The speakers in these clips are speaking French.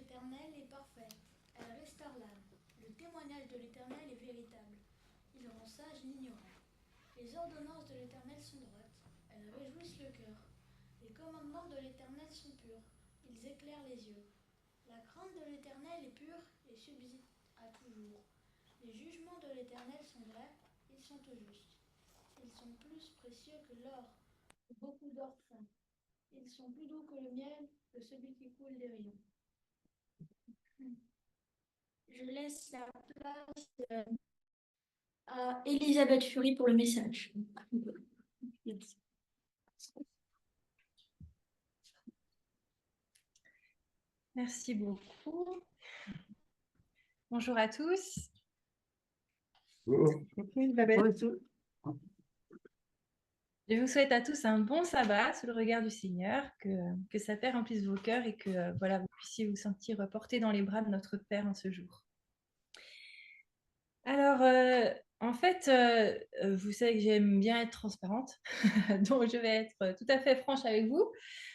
l'Éternel est parfaite. Elle restaure l'âme. Le témoignage de l'Éternel est véritable. Il rend sage l'ignorant. Les ordonnances de l'Éternel sont droites. Elles réjouissent le cœur. Les commandements de l'Éternel sont purs. Ils éclairent les yeux. La crainte de l'Éternel est pure et subsiste à toujours. Les jugements de l'Éternel sont vrais, ils sont justes. Ils sont plus précieux que l'or, que beaucoup d'or fin. Ils sont plus doux que le miel, que celui qui coule des rayons. Je laisse la place à Elisabeth Fury pour le message. Merci. Merci beaucoup. Bonjour à tous. Bonjour. Je vous souhaite à tous un bon sabbat sous le regard du Seigneur, que sa paix remplisse vos cœurs et que voilà, vous puissiez vous sentir portés dans les bras de notre Père en ce jour. Alors, en fait, vous savez que j'aime bien être transparente, donc je vais être tout à fait franche avec vous.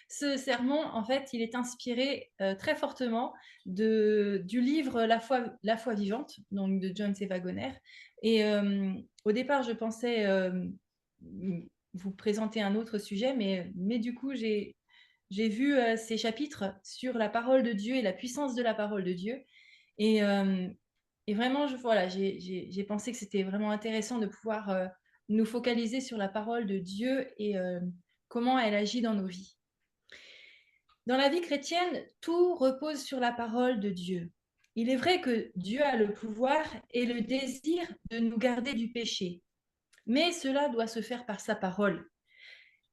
Ce sermon, en fait, il est inspiré très fortement du livre La foi vivante, donc de John C. Wagoner. Et au départ, je pensais vous présenter un autre sujet, mais du coup, j'ai vu ces chapitres sur la parole de Dieu et la puissance de la parole de Dieu. Et vraiment, j'ai pensé que c'était vraiment intéressant de pouvoir nous focaliser sur la parole de Dieu et comment elle agit dans nos vies. Dans la vie chrétienne, tout repose sur la parole de Dieu. Il est vrai que Dieu a le pouvoir et le désir de nous garder du péché, mais cela doit se faire par sa parole.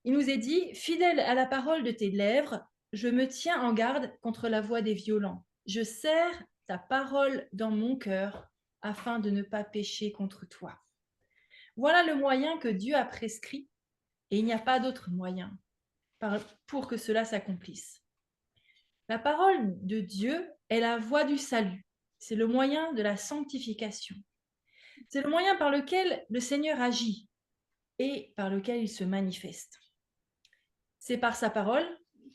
Il nous est dit, fidèle à la parole de tes lèvres, je me tiens en garde contre la voix des violents. Je serre ta parole dans mon cœur afin de ne pas pécher contre toi. Voilà le moyen que Dieu a prescrit et il n'y a pas d'autre moyen pour que cela s'accomplisse. La parole de Dieu est la voie du salut. C'est le moyen de la sanctification. C'est le moyen par lequel le Seigneur agit et par lequel il se manifeste. C'est par sa parole,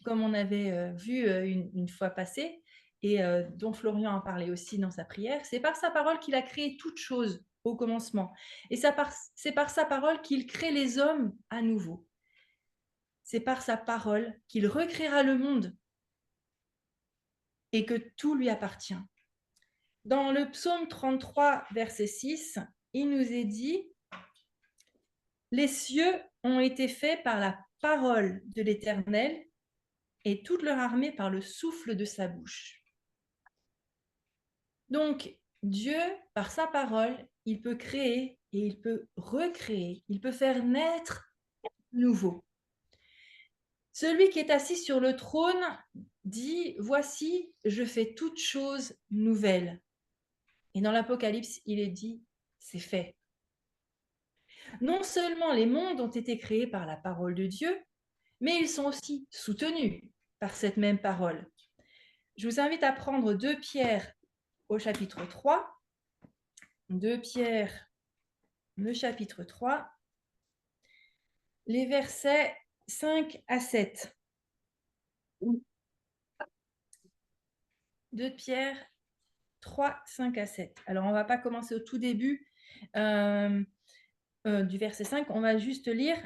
comme on avait vu une fois passée, et dont Florian a parlé aussi dans sa prière, c'est par sa parole qu'il a créé toutes choses au commencement. Et c'est par sa parole qu'il crée les hommes à nouveau. C'est par sa parole qu'il recréera le monde et que tout lui appartient. Dans le psaume 33, verset 6, il nous est dit « Les cieux ont été faits par la parole de l'Éternel et toute leur armée par le souffle de sa bouche. » Donc, Dieu, par sa parole, il peut créer et il peut recréer, il peut faire naître nouveau. Celui qui est assis sur le trône dit « Voici, je fais toutes choses nouvelles. » Et dans l'Apocalypse, il est dit « C'est fait. » Non seulement les mondes ont été créés par la parole de Dieu, mais ils sont aussi soutenus par cette même parole. Je vous invite à prendre 2 Pierre au chapitre 3. 2 Pierre, le chapitre 3, les versets 5 à 7. 2 Pierre 3, 5 à 7. Alors, on ne va pas commencer au tout début du verset 5, on va juste lire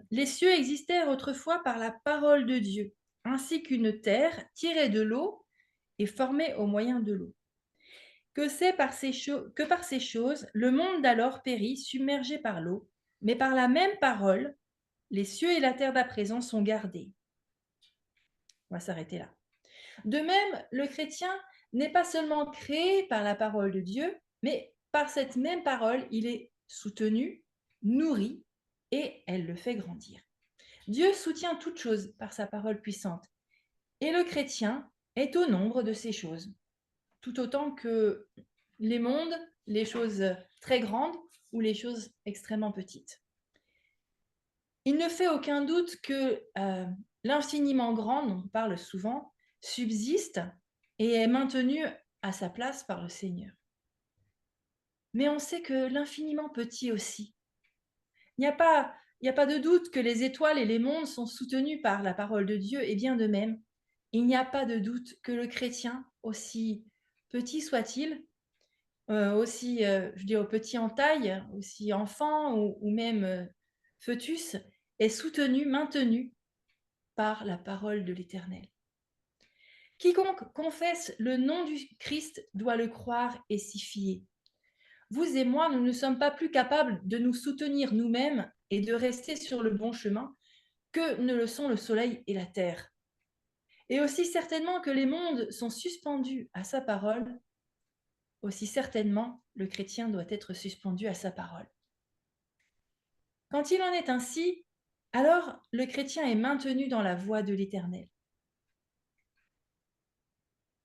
« Les cieux existèrent autrefois par la parole de Dieu, ainsi qu'une terre tirée de l'eau et formée au moyen de l'eau. Que par ces choses, le monde d'alors périt, submergé par l'eau, mais par la même parole, les cieux et la terre d'à présent sont gardés. » On va s'arrêter là. De même, le chrétien n'est pas seulement créé par la parole de Dieu, mais par cette même parole, il est soutenu, nourri, et elle le fait grandir. Dieu soutient toutes choses par sa parole puissante, et le chrétien est au nombre de ces choses, tout autant que les mondes, les choses très grandes ou les choses extrêmement petites. Il ne fait aucun doute que l'infiniment grand, dont on parle souvent, subsiste et est maintenu à sa place par le Seigneur. Mais on sait que l'infiniment petit aussi. Il n'y a pas de doute que les étoiles et les mondes sont soutenus par la parole de Dieu, et bien de même, il n'y a pas de doute que le chrétien, aussi petit soit-il, aussi, je dis petit en taille, aussi enfant ou même fœtus, est soutenu, maintenu par la parole de l'Éternel. Quiconque confesse le nom du Christ doit le croire et s'y fier. Vous et moi, nous ne sommes pas plus capables de nous soutenir nous-mêmes et de rester sur le bon chemin que ne le sont le soleil et la terre. Et aussi certainement que les mondes sont suspendus à sa parole, aussi certainement le chrétien doit être suspendu à sa parole. Quand il en est ainsi, alors le chrétien est maintenu dans la voie de l'Éternel.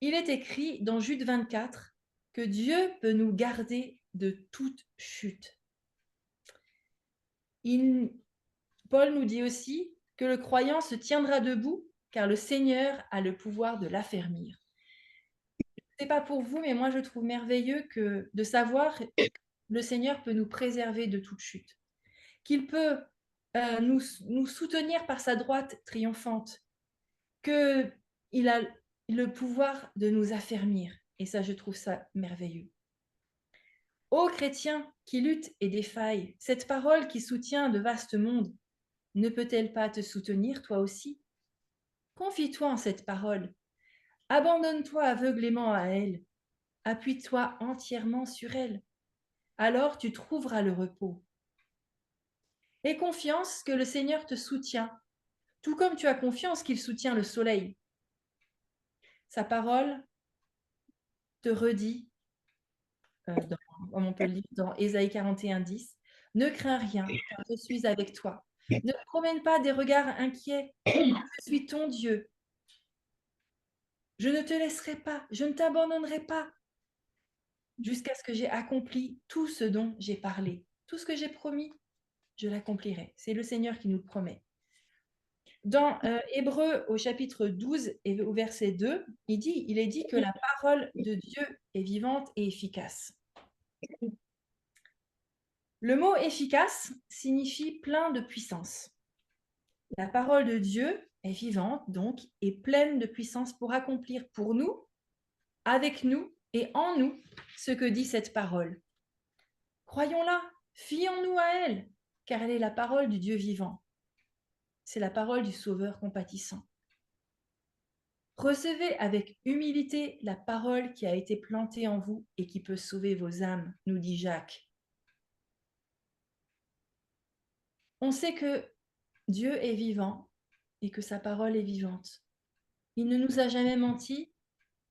Il est écrit dans Jude 24 que Dieu peut nous garder de toute chute. Paul nous dit aussi que le croyant se tiendra debout car le Seigneur a le pouvoir de l'affermir. Ce n'est pas pour vous, mais moi je trouve merveilleux de savoir que le Seigneur peut nous préserver de toute chute, qu'il peut nous soutenir par sa droite triomphante, qu'il a le pouvoir de nous affermir. Et ça, je trouve ça merveilleux. Ô chrétien qui lutte et défaille, cette parole qui soutient de vastes mondes, ne peut-elle pas te soutenir toi aussi? Confie-toi en cette parole. Abandonne-toi aveuglément à elle. Appuie-toi entièrement sur elle. Alors tu trouveras le repos. Aie confiance que le Seigneur te soutient, tout comme tu as confiance qu'il soutient le soleil. Sa parole te redit, comme on peut le lire dans Ésaïe 41, 10, « Ne crains rien, car je suis avec toi. Ne promène pas des regards inquiets, je suis ton Dieu. Je ne te laisserai pas, je ne t'abandonnerai pas, jusqu'à ce que j'ai accompli tout ce dont j'ai parlé. Tout ce que j'ai promis, je l'accomplirai. » C'est le Seigneur qui nous le promet. Dans Hébreux au chapitre 12 et au verset 2, il est dit que la parole de Dieu est vivante et efficace. Le mot efficace signifie plein de puissance. La parole de Dieu est vivante donc et pleine de puissance pour accomplir pour nous, avec nous et en nous ce que dit cette parole. Croyons-la, fions-nous à elle, car elle est la parole du Dieu vivant. C'est la parole du Sauveur compatissant. Recevez avec humilité la parole qui a été plantée en vous et qui peut sauver vos âmes, nous dit Jacques. On sait que Dieu est vivant et que sa parole est vivante. Il ne nous a jamais menti,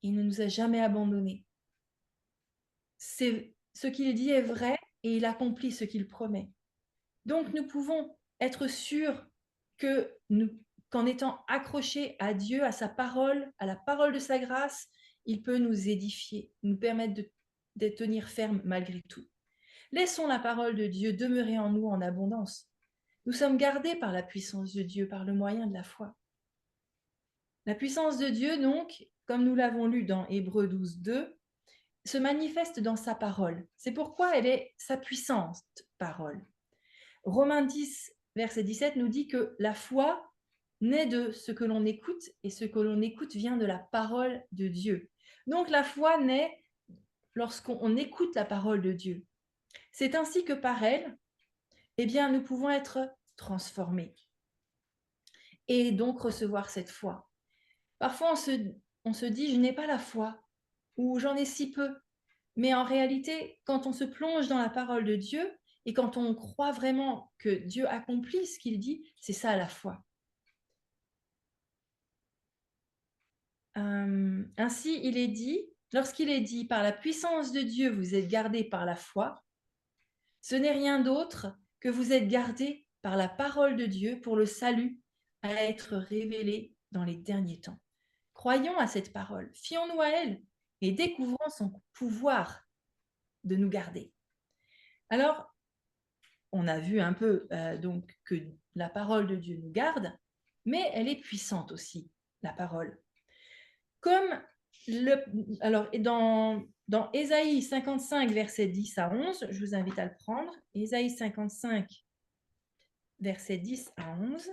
il ne nous a jamais abandonnés. Ce qu'il dit est vrai et il accomplit ce qu'il promet. Donc nous pouvons être sûrs qu'en étant accrochés à Dieu, à sa parole, à la parole de sa grâce, il peut nous édifier, nous permettre de tenir ferme malgré tout. Laissons la parole de Dieu demeurer en nous en abondance. Nous sommes gardés par la puissance de Dieu, par le moyen de la foi. La puissance de Dieu, donc, comme nous l'avons lu dans Hébreux 12, 2, se manifeste dans sa parole. C'est pourquoi elle est sa puissante parole. Romains 10, verset 17 nous dit que la foi naît de ce que l'on écoute et ce que l'on écoute vient de la parole de Dieu. Donc la foi naît lorsqu'on écoute la parole de Dieu. C'est ainsi que par elle, eh bien, nous pouvons être transformés et donc recevoir cette foi. Parfois, on se dit, je n'ai pas la foi ou j'en ai si peu. Mais en réalité, quand on se plonge dans la parole de Dieu et quand on croit vraiment que Dieu accomplit ce qu'il dit, c'est ça la foi. Ainsi, il est dit, lorsqu'il est dit, par la puissance de Dieu, vous êtes gardés par la foi, ce n'est rien d'autre que vous êtes gardés par la parole de Dieu pour le salut à être révélé dans les derniers temps. Croyons à cette parole, fions-nous à elle et découvrons son pouvoir de nous garder. Alors, on a vu un peu donc que la parole de Dieu nous garde, mais elle est puissante aussi, la parole. Comme alors, dans Ésaïe 55, versets 10 à 11, je vous invite à le prendre. Ésaïe 55, versets 10 à 11.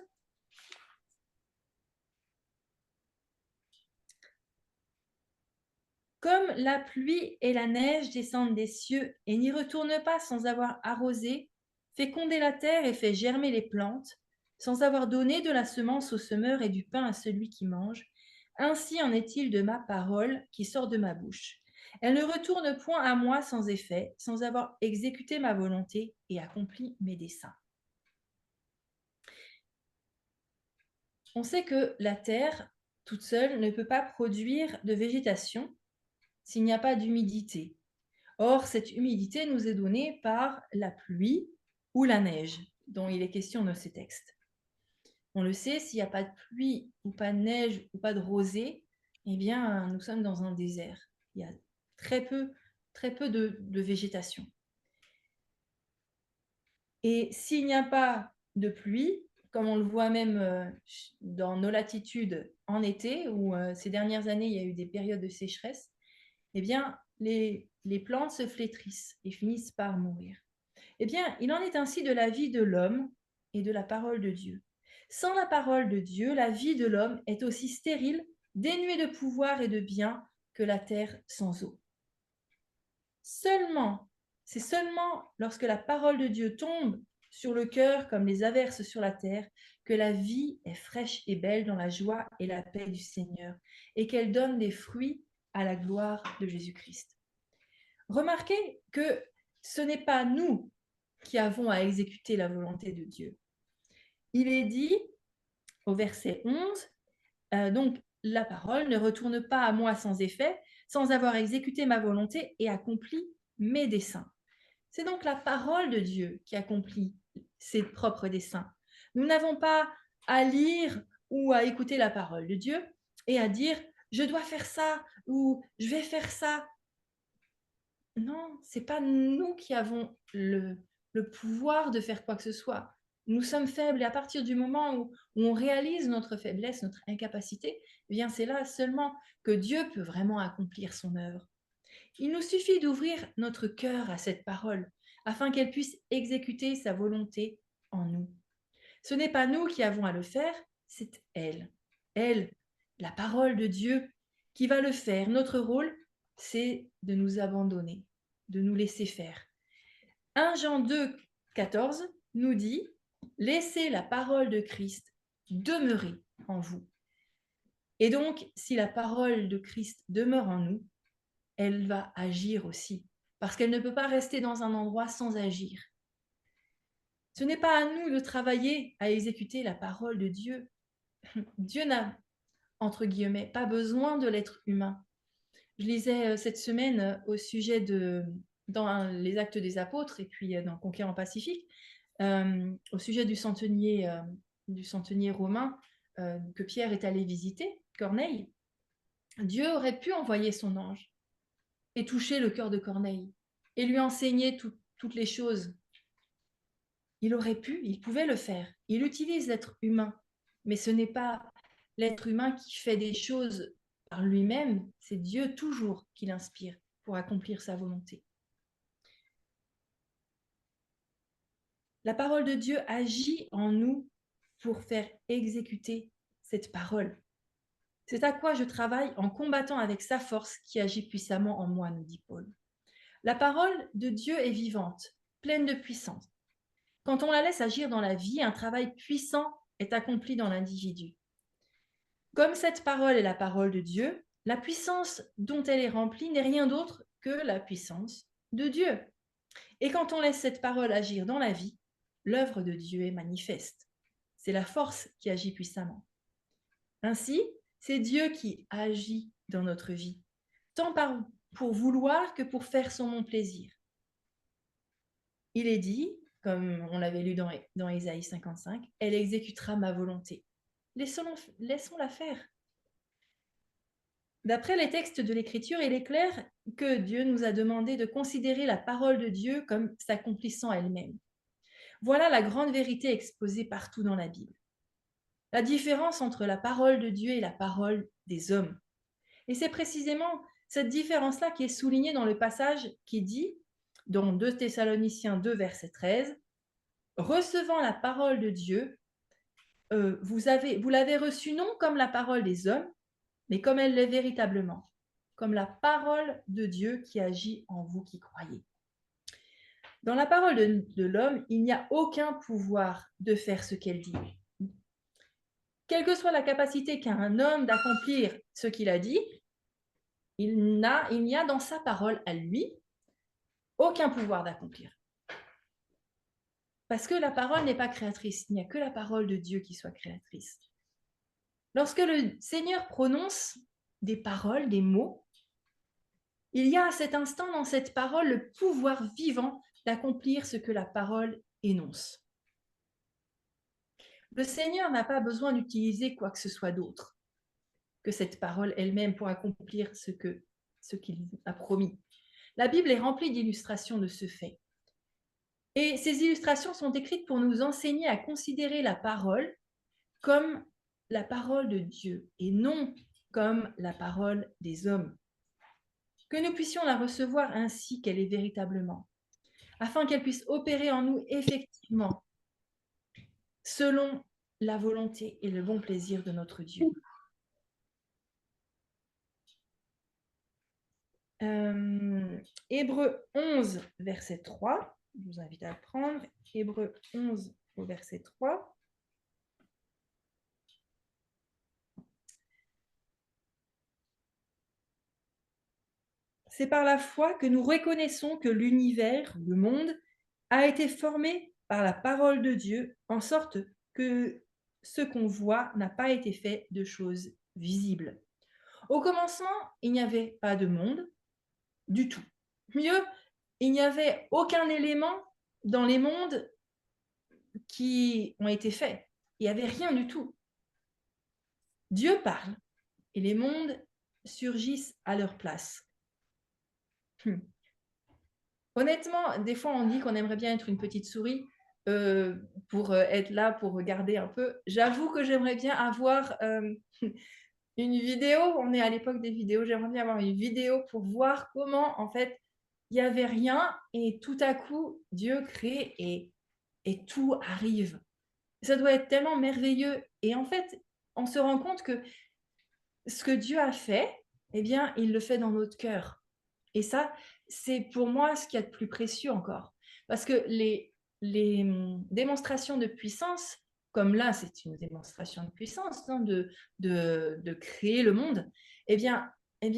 Comme la pluie et la neige descendent des cieux et n'y retournent pas sans avoir arrosé, fécondé la terre et fait germer les plantes, sans avoir donné de la semence au semeur et du pain à celui qui mange, ainsi en est-il de ma parole qui sort de ma bouche. Elle ne retourne point à moi sans effet, sans avoir exécuté ma volonté et accompli mes desseins. On sait que la terre, toute seule, ne peut pas produire de végétation s'il n'y a pas d'humidité. Or, cette humidité nous est donnée par la pluie ou la neige, dont il est question dans ces textes. On le sait, s'il n'y a pas de pluie ou pas de neige ou pas de rosée, eh bien, nous sommes dans un désert. Il y a très peu de végétation. Et s'il n'y a pas de pluie, comme on le voit même dans nos latitudes en été, où ces dernières années, il y a eu des périodes de sécheresse, eh bien, les plantes se flétrissent et finissent par mourir. Eh bien, il en est ainsi de la vie de l'homme et de la parole de Dieu. Sans la parole de Dieu, la vie de l'homme est aussi stérile, dénuée de pouvoir et de bien que la terre sans eau. C'est seulement lorsque la parole de Dieu tombe sur le cœur comme les averses sur la terre que la vie est fraîche et belle dans la joie et la paix du Seigneur et qu'elle donne des fruits à la gloire de Jésus-Christ. Remarquez que ce n'est pas nous qui avons à exécuter la volonté de Dieu. Il est dit au verset 11, donc la parole ne retourne pas à moi sans effet, sans avoir exécuté ma volonté et accompli mes desseins. C'est donc la parole de Dieu qui accomplit ses propres desseins. Nous n'avons pas à lire ou à écouter la parole de Dieu et à dire « je dois faire ça » ou « je vais faire ça ». Non, ce n'est pas nous qui avons le pouvoir de faire quoi que ce soit. Nous sommes faibles et à partir du moment où on réalise notre faiblesse, notre incapacité, eh bien c'est là seulement que Dieu peut vraiment accomplir son œuvre. Il nous suffit d'ouvrir notre cœur à cette parole afin qu'elle puisse exécuter sa volonté en nous. Ce n'est pas nous qui avons à le faire, c'est elle. Elle, la parole de Dieu, qui va le faire. Notre rôle, c'est de nous abandonner, de nous laisser faire. 1 Jean 2, 14 nous dit « Laissez la parole de Christ demeurer en vous ». Et donc, si la parole de Christ demeure en nous, elle va agir aussi, parce qu'elle ne peut pas rester dans un endroit sans agir. Ce n'est pas à nous de travailler à exécuter la parole de Dieu. Dieu n'a, entre guillemets, pas besoin de l'être humain. Je lisais cette semaine au sujet dans les Actes des Apôtres et puis dans Conquérant Pacifique, au sujet du centenier romain que Pierre est allé visiter, Corneille. Dieu aurait pu envoyer son ange et toucher le cœur de Corneille et lui enseigner toutes les choses. Il aurait pu, il pouvait le faire. Il utilise l'être humain, mais ce n'est pas l'être humain qui fait des choses par lui-même, c'est Dieu toujours qui l'inspire pour accomplir sa volonté. La parole de Dieu agit en nous pour faire exécuter cette parole. C'est à quoi je travaille en combattant avec sa force qui agit puissamment en moi, nous dit Paul. La parole de Dieu est vivante, pleine de puissance. Quand on la laisse agir dans la vie, un travail puissant est accompli dans l'individu. Comme cette parole est la parole de Dieu, la puissance dont elle est remplie n'est rien d'autre que la puissance de Dieu. Et quand on laisse cette parole agir dans la vie, l'œuvre de Dieu est manifeste. C'est la force qui agit puissamment. Ainsi, c'est Dieu qui agit dans notre vie, tant pour vouloir que pour faire son bon plaisir. Il est dit, comme on l'avait lu dans Ésaïe 55, « Elle exécutera ma volonté ». Laissons-la faire. D'après les textes de l'Écriture, il est clair que Dieu nous a demandé de considérer la parole de Dieu comme s'accomplissant elle-même. Voilà la grande vérité exposée partout dans la Bible. La différence entre la parole de Dieu et la parole des hommes. Et c'est précisément cette différence-là qui est soulignée dans le passage qui dit, dans 2 Thessaloniciens 2, verset 13, « Recevant la parole de Dieu, vous l'avez reçue non comme la parole des hommes, mais comme elle l'est véritablement, comme la parole de Dieu qui agit en vous qui croyez. Dans la parole de l'homme, il n'y a aucun pouvoir de faire ce qu'elle dit. Quelle que soit la capacité qu'a un homme d'accomplir ce qu'il a dit, il n'y a dans sa parole à lui aucun pouvoir d'accomplir. Parce que la parole n'est pas créatrice, il n'y a que la parole de Dieu qui soit créatrice. Lorsque le Seigneur prononce des paroles, des mots, il y a à cet instant dans cette parole le pouvoir vivant d'accomplir ce que la parole énonce. Le Seigneur n'a pas besoin d'utiliser quoi que ce soit d'autre que cette parole elle-même pour accomplir ce qu'il a promis. La Bible est remplie d'illustrations de ce fait. Et ces illustrations sont écrites pour nous enseigner à considérer la parole comme la parole de Dieu et non comme la parole des hommes. Que nous puissions la recevoir ainsi qu'elle est véritablement, afin qu'elle puisse opérer en nous effectivement, selon la volonté et le bon plaisir de notre Dieu. Hébreux 11, verset 3. Je vous invite à le prendre. Hébreux 11, au verset 3. C'est par la foi que nous reconnaissons que l'univers, le monde, a été formé par la parole de Dieu, en sorte que ce qu'on voit n'a pas été fait de choses visibles. Au commencement, il n'y avait pas de monde du tout. Mieux, il n'y avait aucun élément dans les mondes qui ont été faits. Il n'y avait rien du tout. Dieu parle et les mondes surgissent à leur place. Honnêtement, des fois, on dit qu'on aimerait bien être une petite souris pour être là, pour regarder un peu. J'avoue que j'aimerais bien avoir une vidéo. On est à l'époque des vidéos. J'aimerais bien avoir une vidéo pour voir comment, en fait, il n'y avait rien et tout à coup, Dieu crée et tout arrive. Ça doit être tellement merveilleux. Et en fait, on se rend compte que ce que Dieu a fait, eh bien, il le fait dans notre cœur. Et ça, c'est pour moi ce qu'il y a de plus précieux encore. Parce que les démonstrations de puissance, comme là, c'est une démonstration de puissance, hein, de créer le monde, eh bien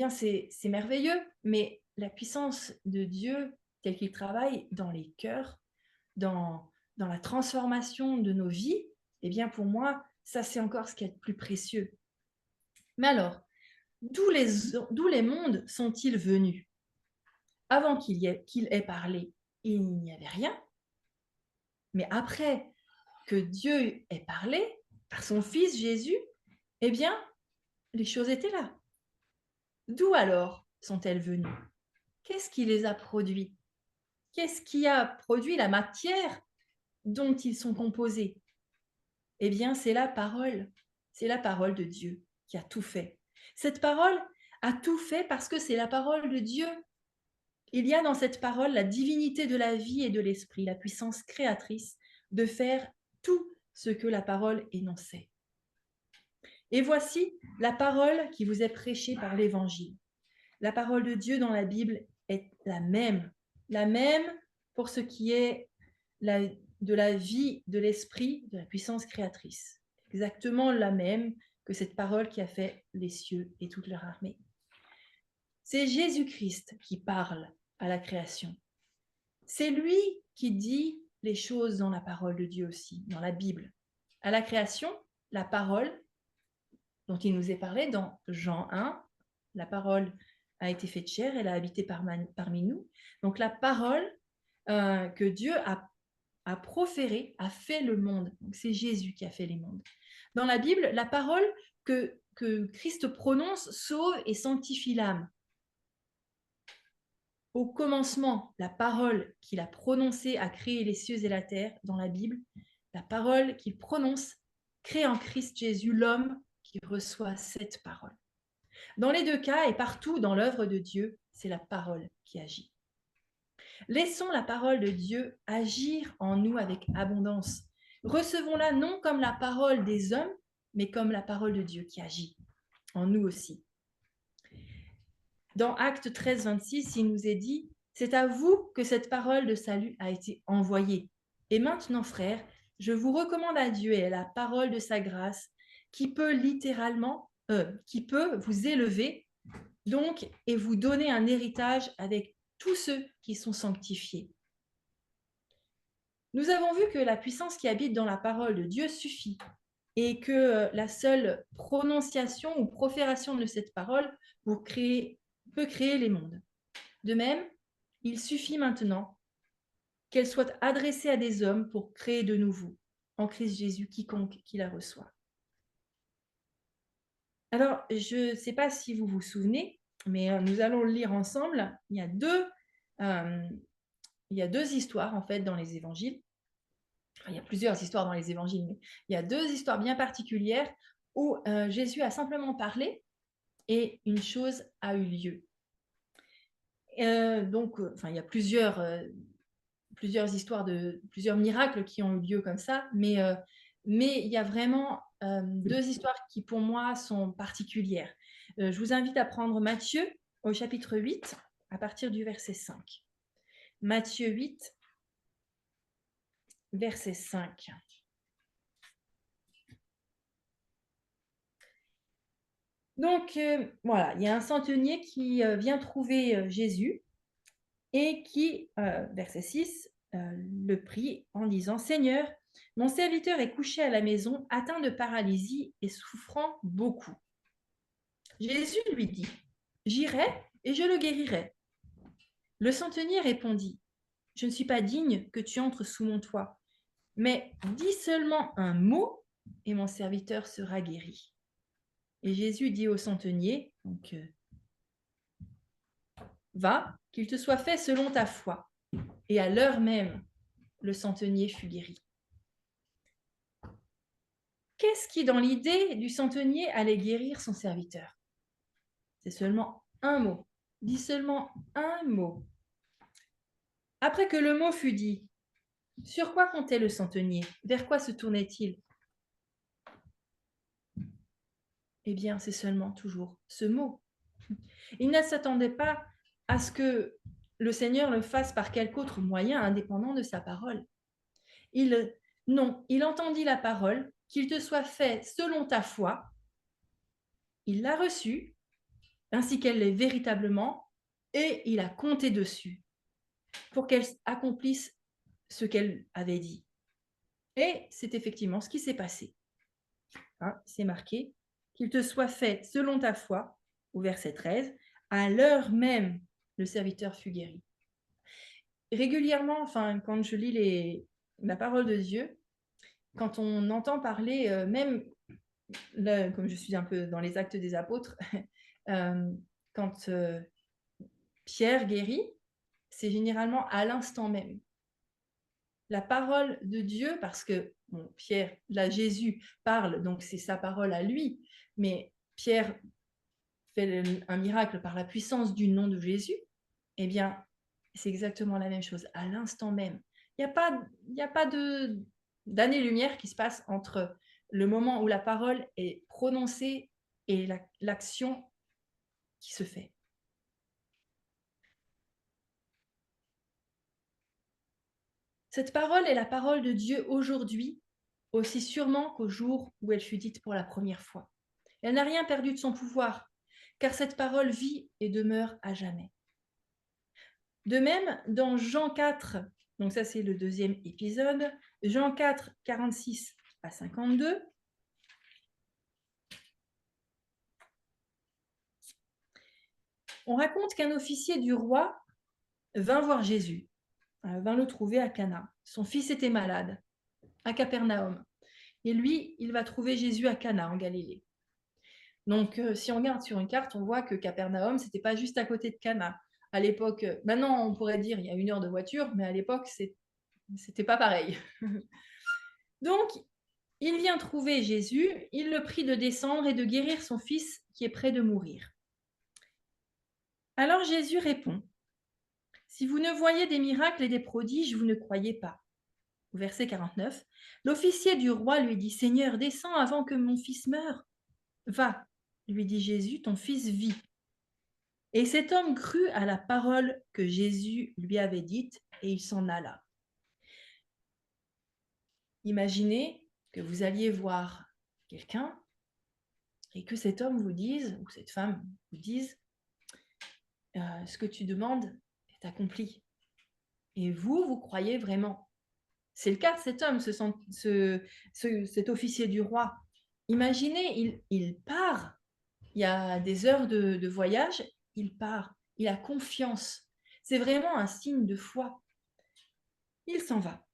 c'est merveilleux. Mais la puissance de Dieu, telle qu'il travaille dans les cœurs, dans la transformation de nos vies, eh bien pour moi, ça c'est encore ce qu'il y a de plus précieux. Mais alors, d'où les mondes sont-ils venus? Avant qu'il ait parlé, il n'y avait rien. Mais après que Dieu ait parlé, par son Fils Jésus, eh bien, les choses étaient là. D'où alors sont-elles venues? Qu'est-ce qui les a produits? Qu'est-ce qui a produit la matière dont ils sont composés? Eh bien, c'est la parole. C'est la parole de Dieu qui a tout fait. Cette parole a tout fait parce que c'est la parole de Dieu. Il y a dans cette parole la divinité de la vie et de l'esprit, la puissance créatrice de faire tout ce que la parole énonçait. Et voici la parole qui vous est prêchée par l'Évangile. La parole de Dieu dans la Bible est la même pour ce qui est de la vie, de l'esprit, de la puissance créatrice. Exactement la même que cette parole qui a fait les cieux et toute leur armée. C'est Jésus-Christ qui parle à la création. C'est lui qui dit les choses dans la parole de Dieu aussi, dans la Bible. À la création, la parole dont il nous est parlé dans Jean 1, la parole a été faite chair, elle a habité parmi nous. Donc la parole que Dieu a proférée a fait le monde. C'est Jésus qui a fait les mondes. Dans la Bible, la parole que Christ prononce sauve et sanctifie l'âme. Au commencement, la parole qu'il a prononcée a créé les cieux et la terre dans la Bible. La parole qu'il prononce crée en Christ Jésus l'homme qui reçoit cette parole. Dans les deux cas et partout dans l'œuvre de Dieu, c'est la parole qui agit. Laissons la parole de Dieu agir en nous avec abondance. Recevons-la non comme la parole des hommes, mais comme la parole de Dieu qui agit en nous aussi. Dans Actes 13, 26, il nous est dit « C'est à vous que cette parole de salut a été envoyée. Et maintenant, frères, je vous recommande à Dieu et à la parole de sa grâce qui peut qui peut vous élever donc et vous donner un héritage avec tous ceux qui sont sanctifiés. » Nous avons vu que la puissance qui habite dans la parole de Dieu suffit et que la seule prononciation ou profération de cette parole peut créer les mondes. De même, il suffit maintenant qu'elle soit adressée à des hommes pour créer de nouveau en Christ Jésus quiconque qui la reçoit. Alors, je ne sais pas si vous vous souvenez, mais nous allons le lire ensemble. Il y a deux histoires en fait dans les évangiles. Enfin, il y a plusieurs histoires dans les évangiles, mais il y a deux histoires bien particulières où Jésus a simplement parlé et une chose a eu lieu. Il y a plusieurs histoires plusieurs miracles qui ont eu lieu comme ça, mais il y a vraiment deux histoires qui pour moi sont particulières. Je vous invite à prendre Matthieu au chapitre 8 à partir du verset 5. Matthieu 8, verset 5. Donc voilà, il y a un centenier qui vient trouver Jésus et qui, verset 6, le prie en disant « Seigneur, mon serviteur est couché à la maison, atteint de paralysie et souffrant beaucoup. » Jésus lui dit « J'irai et je le guérirai. » Le centenier répondit « Je ne suis pas digne que tu entres sous mon toit, mais dis seulement un mot et mon serviteur sera guéri. » Et Jésus dit au centenier, donc, va, qu'il te soit fait selon ta foi. Et à l'heure même, le centenier fut guéri. Qu'est-ce qui, dans l'idée du centenier, allait guérir son serviteur? C'est seulement un mot. Dis seulement un mot. Après que le mot fut dit, sur quoi comptait le centenier? Vers quoi se tournait-il? Eh bien, c'est seulement toujours ce mot. Il ne s'attendait pas à ce que le Seigneur le fasse par quelque autre moyen indépendant de sa parole. Non, il entendit la parole, qu'il te soit fait selon ta foi. Il l'a reçue, ainsi qu'elle l'est véritablement, et il a compté dessus pour qu'elle accomplisse ce qu'elle avait dit. Et c'est effectivement ce qui s'est passé. C'est marqué, qu'il te soit fait selon ta foi, au verset 13, à l'heure même, le serviteur fut guéri. Régulièrement, quand je lis la parole de Dieu, quand on entend parler, même là, comme je suis un peu dans les Actes des Apôtres, quand Pierre guérit, c'est généralement à l'instant même. La parole de Dieu, parce que Pierre, là Jésus parle, donc c'est sa parole à lui, mais Pierre fait un miracle par la puissance du nom de Jésus, eh bien, c'est exactement la même chose, à l'instant même. Il n'y a pas d'année-lumière qui se passe entre le moment où la parole est prononcée et l'action qui se fait. Cette parole est la parole de Dieu aujourd'hui, aussi sûrement qu'au jour où elle fut dite pour la première fois. Elle n'a rien perdu de son pouvoir, car cette parole vit et demeure à jamais. De même, dans Jean 4, donc ça c'est le deuxième épisode, Jean 4, 46 à 52, on raconte qu'un officier du roi vint voir Jésus, vint le trouver à Cana. Son fils était malade, à Capernaum. Et lui, il va trouver Jésus à Cana, en Galilée. Donc, si on regarde sur une carte, on voit que Capernaum, c'était pas juste à côté de Cana. À l'époque, maintenant, on pourrait dire il y a 1 heure de voiture, mais à l'époque, c'était pas pareil. Donc, il vient trouver Jésus, il le prie de descendre et de guérir son fils qui est près de mourir. Alors Jésus répond, « Si vous ne voyez des miracles et des prodiges, vous ne croyez pas. » Au verset 49, l'officier du roi lui dit, « Seigneur, descends avant que mon fils meure. » « Va, lui dit Jésus, ton fils vit. » Et cet homme crut à la parole que Jésus lui avait dite et il s'en alla. Imaginez que vous alliez voir quelqu'un et que cet homme vous dise, ou cette femme vous dise, ce que tu demandes est accompli. Et vous croyez vraiment. C'est le cas de cet homme, cet officier du roi. Imaginez, il part, il y a des heures de voyage, il part, il a confiance. C'est vraiment un signe de foi. Il s'en va.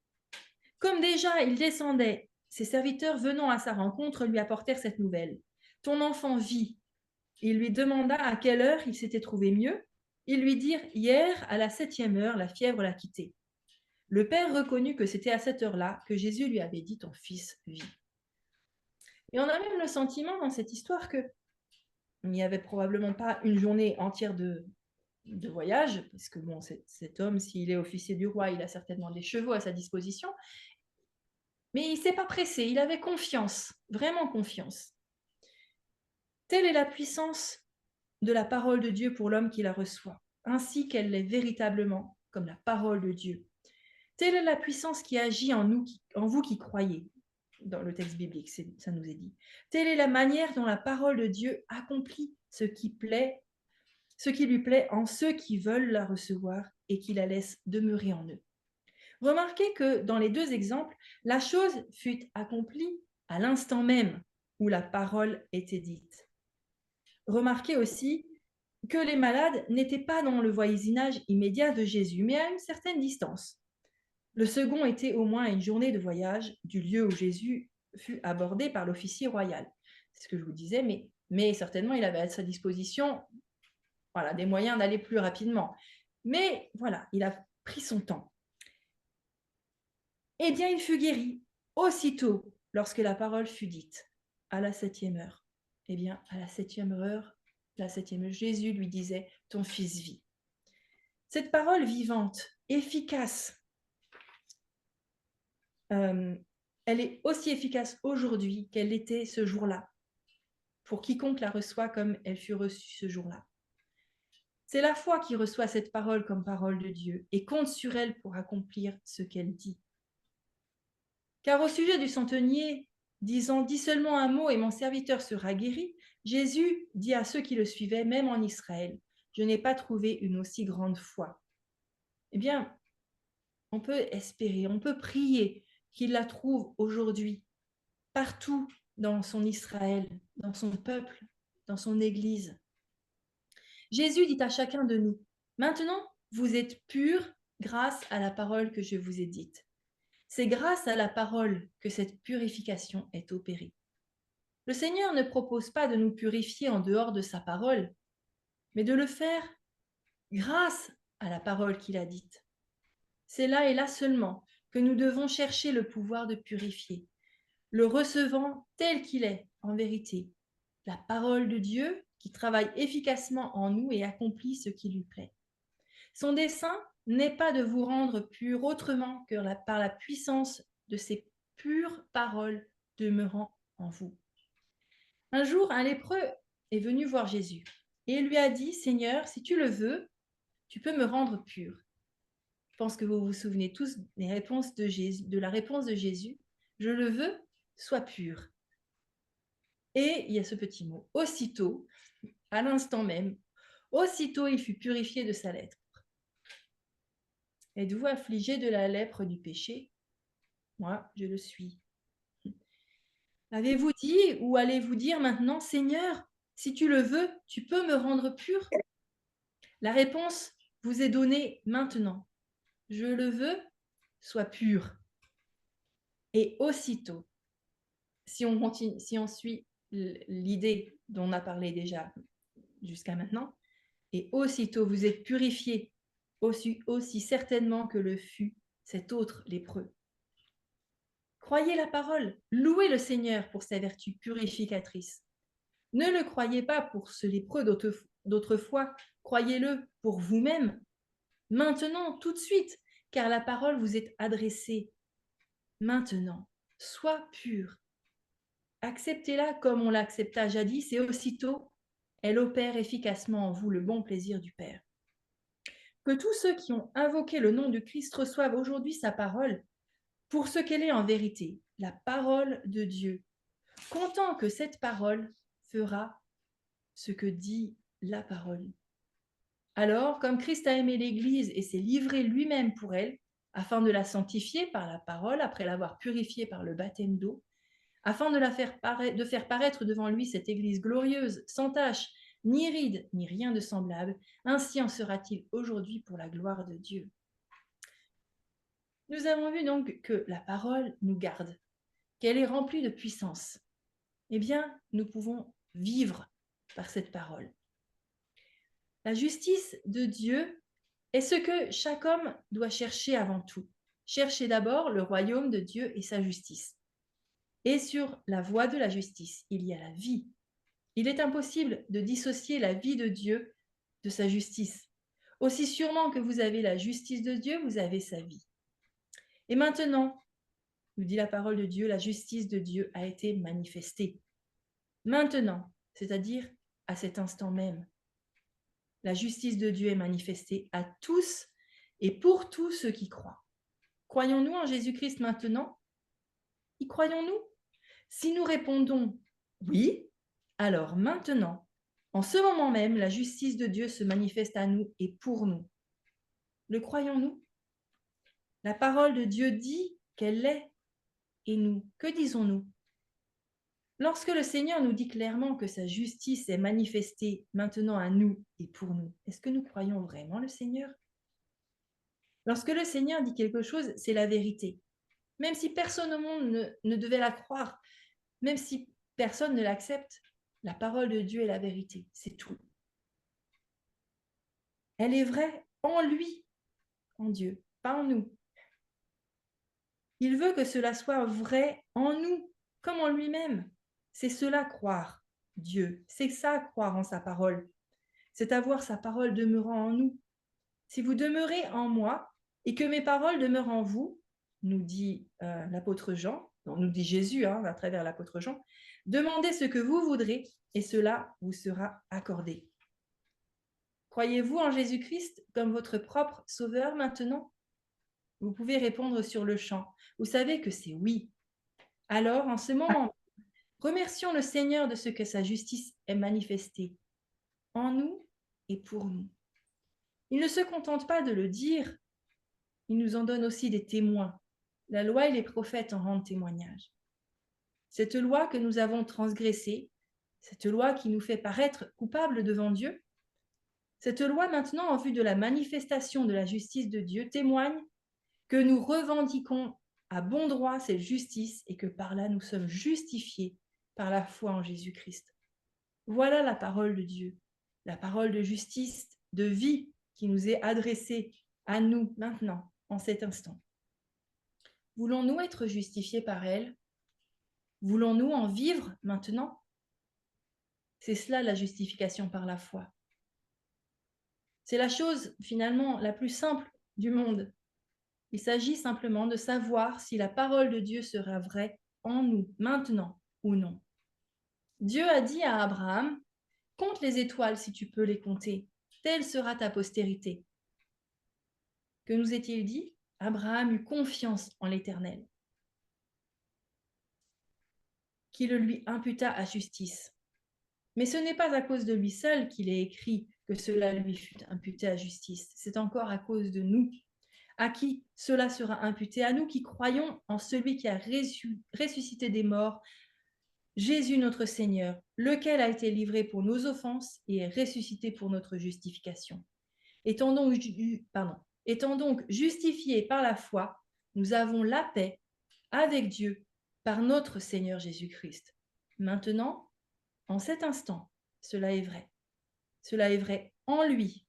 Comme déjà il descendait, ses serviteurs venant à sa rencontre lui apportèrent cette nouvelle. Ton enfant vit. Il lui demanda à quelle heure il s'était trouvé mieux. Ils lui dirent, hier, à la 7e heure, la fièvre l'a quitté. Le père reconnut que c'était à cette heure-là que Jésus lui avait dit, ton fils vit. Et on a même le sentiment dans cette histoire que il n'y avait probablement pas une journée entière de voyage, parce que bon, cet homme, s'il est officier du roi, il a certainement des chevaux à sa disposition, mais il ne s'est pas pressé, il avait confiance, vraiment confiance. Telle est la puissance de la parole de Dieu pour l'homme qui la reçoit, ainsi qu'elle l'est véritablement comme la parole de Dieu. Telle est la puissance qui agit en nous, en vous qui croyez. Dans le texte biblique, ça nous est dit. Telle est la manière dont la parole de Dieu accomplit ce qui lui plaît en ceux qui veulent la recevoir et qui la laissent demeurer en eux. Remarquez que dans les deux exemples, la chose fut accomplie à l'instant même où la parole était dite. Remarquez aussi que les malades n'étaient pas dans le voisinage immédiat de Jésus, mais à une certaine distance. Le second était au moins à une journée de voyage du lieu où Jésus fut abordé par l'officier royal. C'est ce que je vous disais, mais certainement il avait à sa disposition des moyens d'aller plus rapidement. Mais voilà, il a pris son temps. Eh bien, il fut guéri aussitôt lorsque la parole fut dite, à la 7e heure. Eh bien, à la 7e heure, Jésus lui disait, ton fils vit. Cette parole vivante, efficace, elle est aussi efficace aujourd'hui qu'elle l'était ce jour-là, pour quiconque la reçoit comme elle fut reçue ce jour-là. C'est la foi qui reçoit cette parole comme parole de Dieu et compte sur elle pour accomplir ce qu'elle dit. Car au sujet du centenier, disant « Dis seulement un mot et mon serviteur sera guéri », Jésus dit à ceux qui le suivaient, même en Israël, « Je n'ai pas trouvé une aussi grande foi. » Eh bien, on peut espérer, on peut prier qu'il la trouve aujourd'hui, partout dans son Israël, dans son peuple, dans son Église. Jésus dit à chacun de nous, « Maintenant, vous êtes purs grâce à la parole que je vous ai dite. » C'est grâce à la parole que cette purification est opérée. Le Seigneur ne propose pas de nous purifier en dehors de sa parole, mais de le faire grâce à la parole qu'il a dite. C'est là et là seulement que nous devons chercher le pouvoir de purifier, le recevant tel qu'il est, en vérité, la parole de Dieu qui travaille efficacement en nous et accomplit ce qui lui plaît. Son dessein n'est pas de vous rendre purs autrement que par la puissance de ces pures paroles demeurant en vous. Un jour, un lépreux est venu voir Jésus et il lui a dit, « Seigneur, si tu le veux, tu peux me rendre pur. » Je pense que vous vous souvenez tous de la réponse de Jésus, « Je le veux, sois pur. » Et il y a ce petit mot, « aussitôt », à l'instant même, aussitôt il fut purifié de sa lèpre. Êtes-vous affligé de la lèpre du péché? Moi, je le suis. Avez-vous dit ou allez-vous dire maintenant, Seigneur, si tu le veux, tu peux me rendre pur? La réponse vous est donnée maintenant. Je le veux, sois pur. Et aussitôt, si on suit l'idée dont on a parlé déjà jusqu'à maintenant, et aussitôt vous êtes purifiés aussi certainement que le fut cet autre lépreux. Croyez la parole, louez le Seigneur pour sa vertu purificatrice. Ne le croyez pas pour ce lépreux d'autrefois, croyez-le pour vous-même, maintenant, tout de suite, car la parole vous est adressée. Maintenant, sois pur. Acceptez-la comme on l'accepta jadis et aussitôt, Elle opère efficacement en vous le bon plaisir du Père. Que tous ceux qui ont invoqué le nom du Christ reçoivent aujourd'hui sa parole pour ce qu'elle est en vérité, la parole de Dieu, comptant que cette parole fera ce que dit la parole. Alors, comme Christ a aimé l'Église et s'est livré lui-même pour elle, afin de la sanctifier par la parole, après l'avoir purifiée par le baptême d'eau, afin de faire paraître devant lui cette Église glorieuse, sans tache, ni ride, ni rien de semblable, ainsi en sera-t-il aujourd'hui pour la gloire de Dieu. Nous avons vu donc que la parole nous garde, qu'elle est remplie de puissance. Eh bien, nous pouvons vivre par cette parole. La justice de Dieu est ce que chaque homme doit chercher avant tout. Chercher d'abord le royaume de Dieu et sa justice. Et sur la voie de la justice, il y a la vie. Il est impossible de dissocier la vie de Dieu de sa justice. Aussi sûrement que vous avez la justice de Dieu, vous avez sa vie. Et maintenant, nous dit la parole de Dieu, la justice de Dieu a été manifestée. Maintenant, c'est-à-dire à cet instant même. La justice de Dieu est manifestée à tous et pour tous ceux qui croient. Croyons-nous en Jésus-Christ maintenant? Y croyons-nous? Si nous répondons oui, alors maintenant, en ce moment même, la justice de Dieu se manifeste à nous et pour nous. Le croyons-nous? La parole de Dieu dit qu'elle l'est. Et nous, que disons-nous? Lorsque le Seigneur nous dit clairement que sa justice est manifestée maintenant à nous et pour nous, est-ce que nous croyons vraiment le Seigneur? Lorsque le Seigneur dit quelque chose, c'est la vérité. Même si personne au monde ne devait la croire, même si personne ne l'accepte, la parole de Dieu est la vérité, c'est tout. Elle est vraie en lui, en Dieu, pas en nous. Il veut que cela soit vrai en nous, comme en lui-même. C'est cela croire Dieu, c'est ça croire en sa parole. C'est avoir sa parole demeurant en nous. Si vous demeurez en moi et que mes paroles demeurent en vous, nous dit l'apôtre Jean, nous dit Jésus à travers l'apôtre Jean, demandez ce que vous voudrez et cela vous sera accordé. Croyez-vous en Jésus-Christ comme votre propre sauveur maintenant? Vous pouvez répondre sur le champ. Vous savez que c'est oui. Alors, en ce moment, remercions le Seigneur de ce que sa justice est manifestée en nous et pour nous. Il ne se contente pas de le dire, il nous en donne aussi des témoins. La loi et les prophètes en rendent témoignage. Cette loi que nous avons transgressée, cette loi qui nous fait paraître coupables devant Dieu, cette loi maintenant en vue de la manifestation de la justice de Dieu témoigne que nous revendiquons à bon droit cette justice et que par là nous sommes justifiés par la foi en Jésus-Christ. Voilà la parole de Dieu, la parole de justice, de vie qui nous est adressée à nous maintenant, en cet instant. Voulons-nous être justifiés par elle? Voulons-nous en vivre maintenant? C'est cela la justification par la foi. C'est la chose finalement la plus simple du monde. Il s'agit simplement de savoir si la parole de Dieu sera vraie en nous, maintenant ou non. Dieu a dit à Abraham, « Compte les étoiles si tu peux les compter, telle sera ta postérité. » Que nous est-il dit? Abraham eut confiance en l'Éternel, qui le lui imputa à justice. Mais ce n'est pas à cause de lui seul qu'il est écrit que cela lui fut imputé à justice. C'est encore à cause de nous, à qui cela sera imputé, à nous qui croyons en celui qui a ressuscité des morts, Jésus notre Seigneur, lequel a été livré pour nos offenses et est ressuscité pour notre justification. Étant donc justifiés par la foi, nous avons la paix avec Dieu par notre Seigneur Jésus-Christ. Maintenant, en cet instant, cela est vrai. Cela est vrai en lui.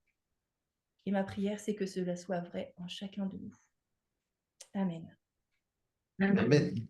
Et ma prière, c'est que cela soit vrai en chacun de nous. Amen. Amen.